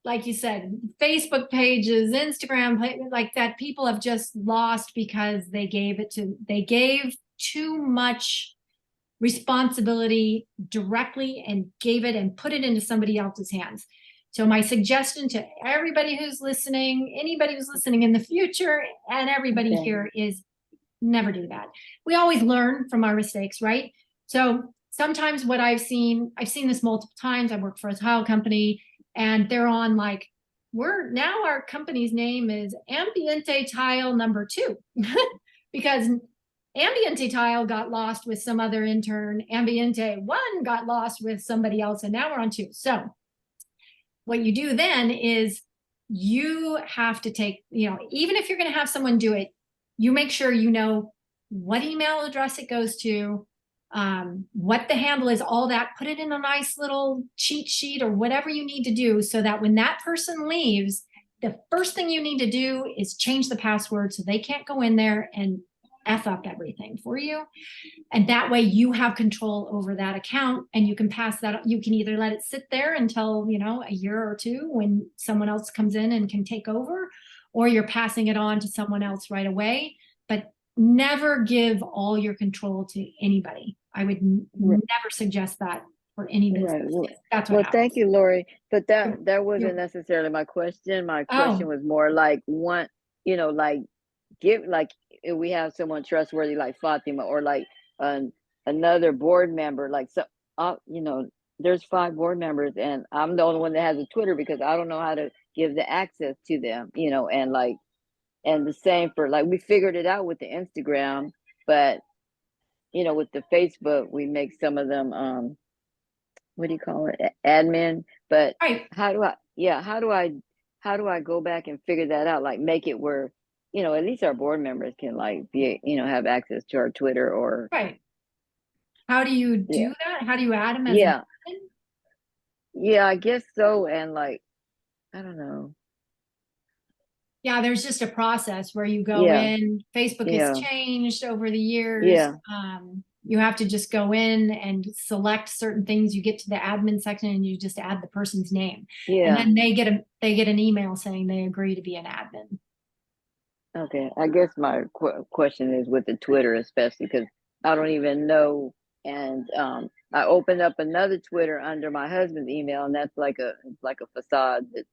like you said, Facebook pages, Instagram, like that, people have just lost because they gave too much responsibility directly and gave it and put it into somebody else's hands. So my suggestion to everybody who's listening, anybody who's listening in the future, and everybody here is never do that. We always learn from our mistakes, right? So sometimes what I've seen this multiple times. I work for a tile company and they're on like, our company's name is Ambiente Tile number 2 because Ambiente Tile got lost with some other intern. Ambiente 1 got lost with somebody else, and now we're on 2. So what you do then is you have to take, even if you're going to have someone do it, you make sure you know what email address it goes to, what the handle is, all that, put it in a nice little cheat sheet or whatever you need to do so that when that person leaves, the first thing you need to do is change the password so they can't go in there and F up everything for you. And that way you have control over that account and you can pass that. You can either let it sit there until, a year or 2 when someone else comes in and can take over, or you're passing it on to someone else right away. But never give all your control to anybody. I would never suggest that for any business. Right. That's what happens. Thank you, Lori. But that wasn't necessarily my question. My question was more like if we have someone trustworthy like Fatima or like another board member, like, so there's 5 board members, and I'm the only one that has a Twitter because I don't know how to give the access to them, and like, and the same for like, we figured it out with the Instagram, but with the Facebook, we make some of them, what do you call it, admin. But Right, how do I go back and figure that out? Like, make it where, at least our board members can like be, have access to our Twitter or, right. How do you yeah, do that? How do you add them as an yeah, admin? yeah, I guess so. And like, I don't know. Yeah, there's just a process where you go Yeah, in. Facebook has yeah, changed over the years. yeah, You have to just go in and select certain things. You get to the admin section and you just add the person's name. And yeah. then they get an email saying they agree to be an admin. Okay, I guess my question is with the Twitter, especially because I don't even know. And I opened up another Twitter under my husband's email, and that's like a facade that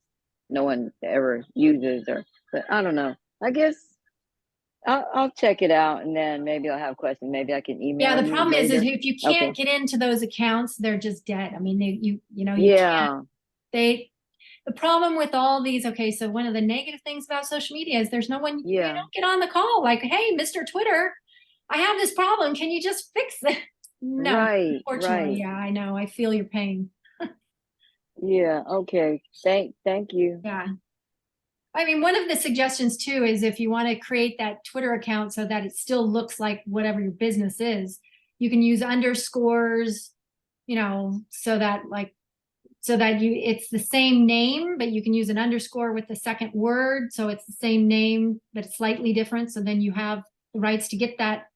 no one ever uses. But I don't know. I guess I'll check it out, and then maybe I'll have questions. Maybe I can Yeah, email the you problem is later. if you Okay. can't get into those accounts, they're just dead. I mean, you can't, Yeah. the problem with all these, okay, so one of the negative things about social media is there's no one, you Yeah. don't get on the call like, hey, Mr. Twitter, I have this problem. Can you just fix it? No, Right. unfortunately, Right. yeah, I know. I feel your pain. Yeah. Okay. Thank you. Yeah. I mean, one of the suggestions too is if you want to create that Twitter account so that it still looks like whatever your business is, you can use underscores, so that it's the same name, but you can use an underscore with the second word. So it's the same name, but it's slightly different. So then you have the rights to get that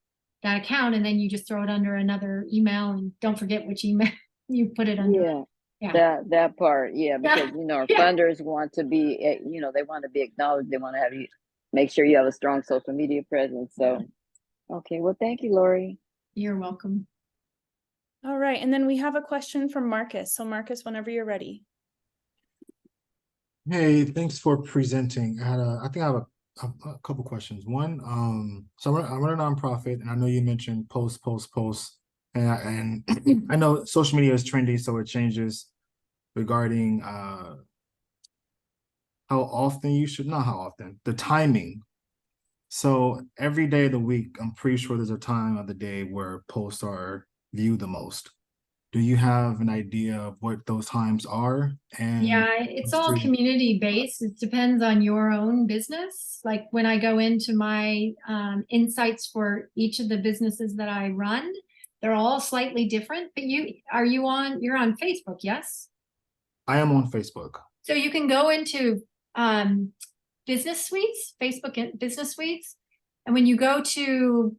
account, and then you just throw it under another email, and don't forget which email you put it under. Yeah. Yeah. That part, yeah, Yeah. because our Yeah. funders want to be, they want to be acknowledged. They want to have you make sure you have a strong social media presence. So, okay, well, thank you, Lori. You're welcome. All right, and then we have a question from Marcus. So Marcus, whenever you're ready. Hey, thanks for presenting. I think I have a couple questions. One, so I run a nonprofit, and I know you mentioned post, and I know social media is trendy, so it changes regarding how often you should, not how often, the timing. So every day of the week, I'm pretty sure there's a time of the day where posts are viewed the most. Do you have an idea of what those times are? And Yeah, it's all community based. It depends on your own business. Like when I go into my insights for each of the businesses that I run, they're all slightly different. But you're on Facebook, yes? I am on Facebook. So you can go into business suites, Facebook business suites. And when you go to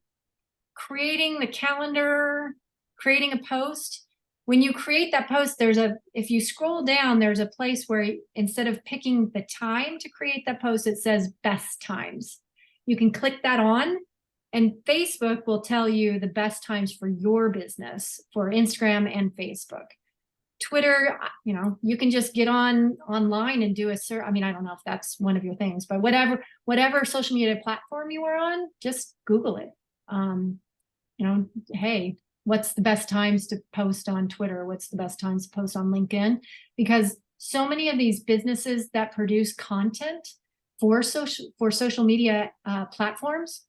creating the calendar, creating a post, when you create that post, if you scroll down, there's a place where instead of picking the time to create that post, it says best times. You can click that on, and Facebook will tell you the best times for your business for Instagram and Facebook. Twitter, you can just get online and do a search. I mean, I don't know if that's one of your things, but whatever social media platform you are on, just Google it. Hey, what's the best times to post on Twitter? What's the best times to post on LinkedIn? Because so many of these businesses that produce content for social media platforms,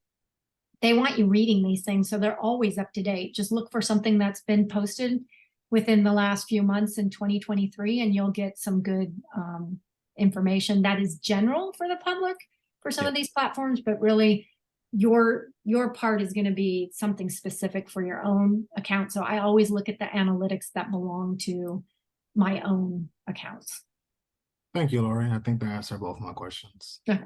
they want you reading these things. So they're always up to date. Just look for something that's been posted within the last few months in 2023, and you'll get some good information that is general for the public for some of these platforms, but really your part is going to be something specific for your own account. So I always look at the analytics that belong to my own accounts. Thank you, Lori. I think that answered both my questions. Okay.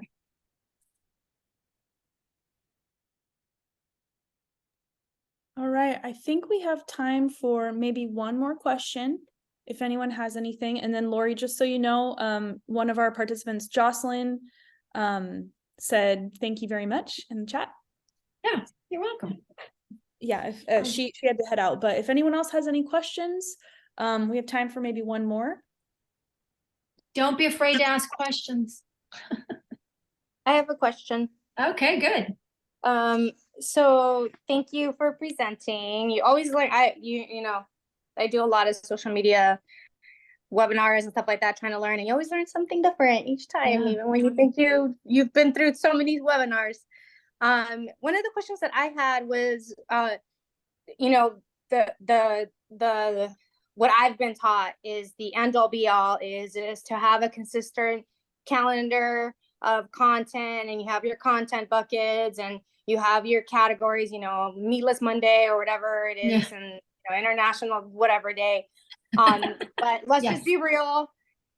All right, I think we have time for maybe one more question, if anyone has anything. And then Lori, just so you know, one of our participants, Jocelyn, said thank you very much in the chat. Yeah, you're welcome. Yeah, if she had to head out, but if anyone else has any questions, we have time for maybe one more. Don't be afraid to ask questions. I have a question. Okay, good. So thank you for presenting. You always learn. I do a lot of social media webinars and stuff like that, trying to learn, and you always learn something different each time, Yeah. even when you think you've been through so many webinars. One of the questions that I had was, you know, the what I've been taught is the end all be all is to have a consistent calendar of content, and you have your content buckets, and you have your categories, you know, meatless Monday or whatever it is, Yeah. and you know, international whatever day. But let's Yes. just be real.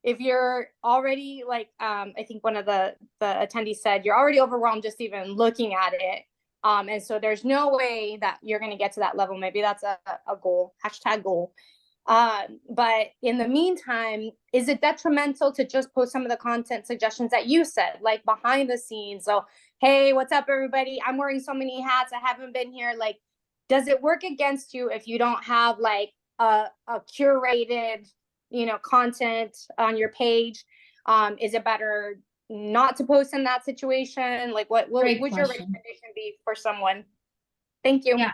If you're already like, I think one of the attendees said, you're already overwhelmed just even looking at it. And so there's no way that you're going to get to that level. Maybe that's a goal, #goal. But in the meantime, is it detrimental to just post some of the content suggestions that you said, like behind the scenes? So, hey, what's up, everybody? I'm wearing so many hats. I haven't been here. Like, does it work against you if you don't have like a curated, you know, content on your page? Is it better not to post in that situation? Like, what would Great your question. recommendation be for someone? Thank you. Yeah.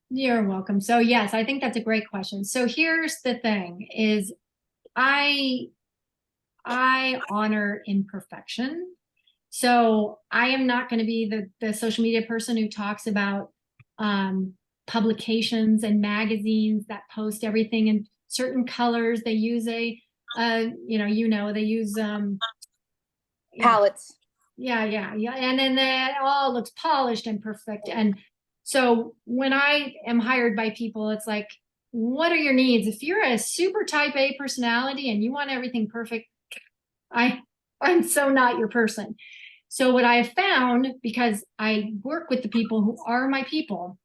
You're welcome. So yes, I think that's a great question. So here's the thing is I honor imperfection. So I am not going to be the social media person who talks about publications and magazines that post everything in certain colors. They use they use Palettes. yeah. And then that all looks polished and perfect. And so when I am hired by people, it's like, what are your needs? If you're a super type A personality and you want everything perfect, I'm so not your person. So what I have found, because I work with the people who are my people,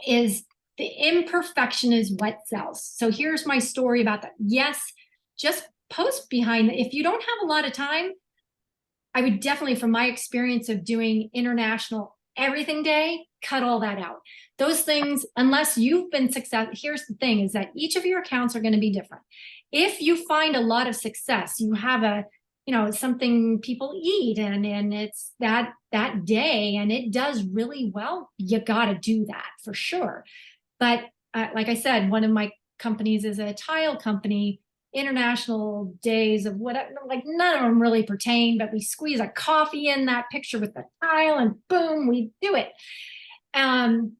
is the imperfection is what sells. So here's my story about that. Yes, just post behind it. If you don't have a lot of time, I would definitely, from my experience of doing international everything day, cut all that out. Those things, unless you've been successful, here's the thing is that each of your accounts are going to be different. If you find a lot of success, you have a, you know, something people eat and it's that day and it does really well, you got to do that for sure. But like I said, one of my companies is a tile company. International days of whatever, like none of them really pertain, but we squeeze a coffee in that picture with the tile and boom, we do it. And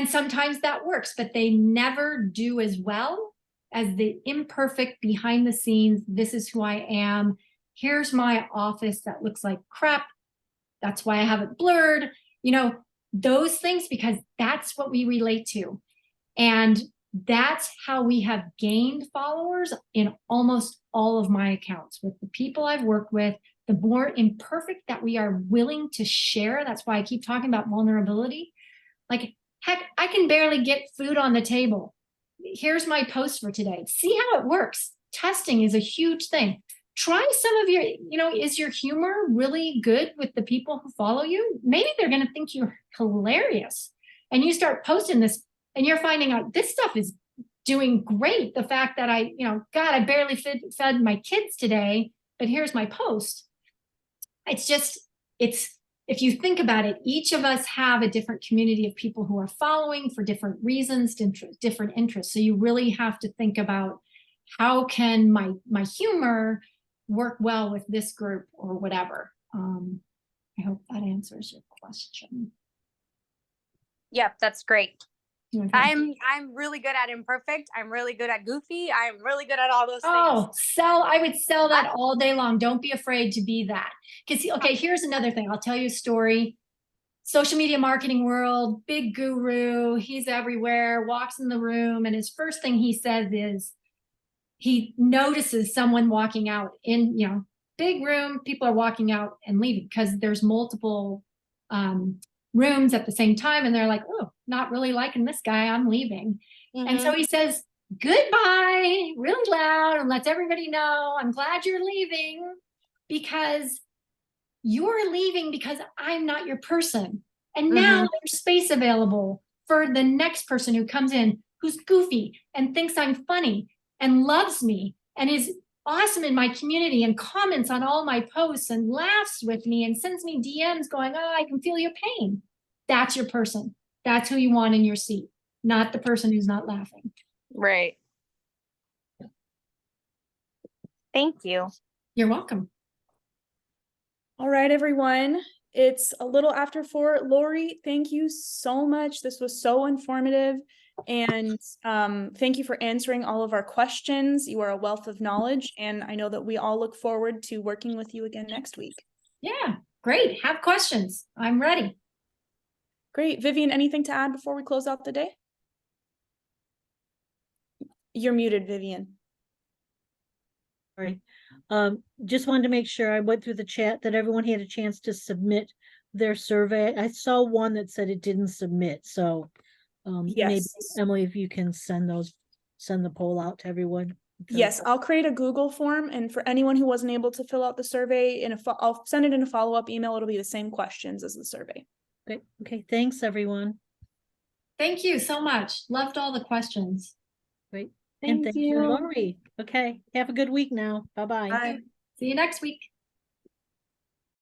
sometimes that works, but they never do as well as the imperfect behind the scenes. This is who I am. Here's my office that looks like crap. That's why I have it blurred, you know, those things, because that's what we relate to. And that's how we have gained followers in almost all of my accounts. With the people I've worked with, the more imperfect that we are willing to share. That's why I keep talking about vulnerability. Like, heck, I can barely get food on the table. Here's my post for today. See how it works. Testing is a huge thing. Try some of your, you know, is your humor really good with the people who follow you? Maybe they're going to think you're hilarious. And you start posting this and you're finding out this stuff is doing great. The fact that I, you know, God, I barely fed my kids today, but here's my post. It's just, if you think about it, each of us have a different community of people who are following for different reasons, different interests. So you really have to think about how can my humor work well with this group or whatever. I hope that answers your question. Yep, that's great. Okay. I'm really good at imperfect. I'm really good at goofy. I'm really good at all those Oh, things. I would sell that all day long. Don't be afraid to be that. Because, okay, here's another thing. I'll tell you a story. Social media marketing world, big guru. He's everywhere, walks in the room. And his first thing he says is he notices someone walking out in, you know, big room. People are walking out and leaving because there's multiple rooms at the same time. And they're like, oh, not really liking this guy. I'm leaving. And so he says, goodbye, really loud, and lets everybody know, I'm glad you're leaving, because you're leaving because I'm not your person. And now there's space available for the next person who comes in, who's goofy and thinks I'm funny and loves me and is awesome in my community and comments on all my posts and laughs with me and sends me DMs going, oh, I can feel your pain. That's your person. That's who you want in your seat, not the person who's not laughing. Right. Thank you. You're welcome. All right, everyone. It's a little after 4. Lori, thank you so much. This was so informative. And thank you for answering all of our questions. You are a wealth of knowledge, and I know that we all look forward to working with you again next week. Yeah, great. Have questions. I'm ready. Great. Vivian, anything to add before we close out the day? You're muted, Vivian. Sorry. Just wanted to make sure I went through the chat that everyone had a chance to submit their survey. I saw one that said it didn't submit, so maybe Yes. Emily, if you can send the poll out to everyone. Yes, I'll create a Google form, and for anyone who wasn't able to fill out the survey, I'll send it in a follow-up email. It'll be the same questions as the survey. Okay, okay, thanks, everyone. Thank you so much. Loved all the questions. Great. And Thank thank you, you. Lori. Okay, have a good week now. Bye-bye. Bye. See you next week.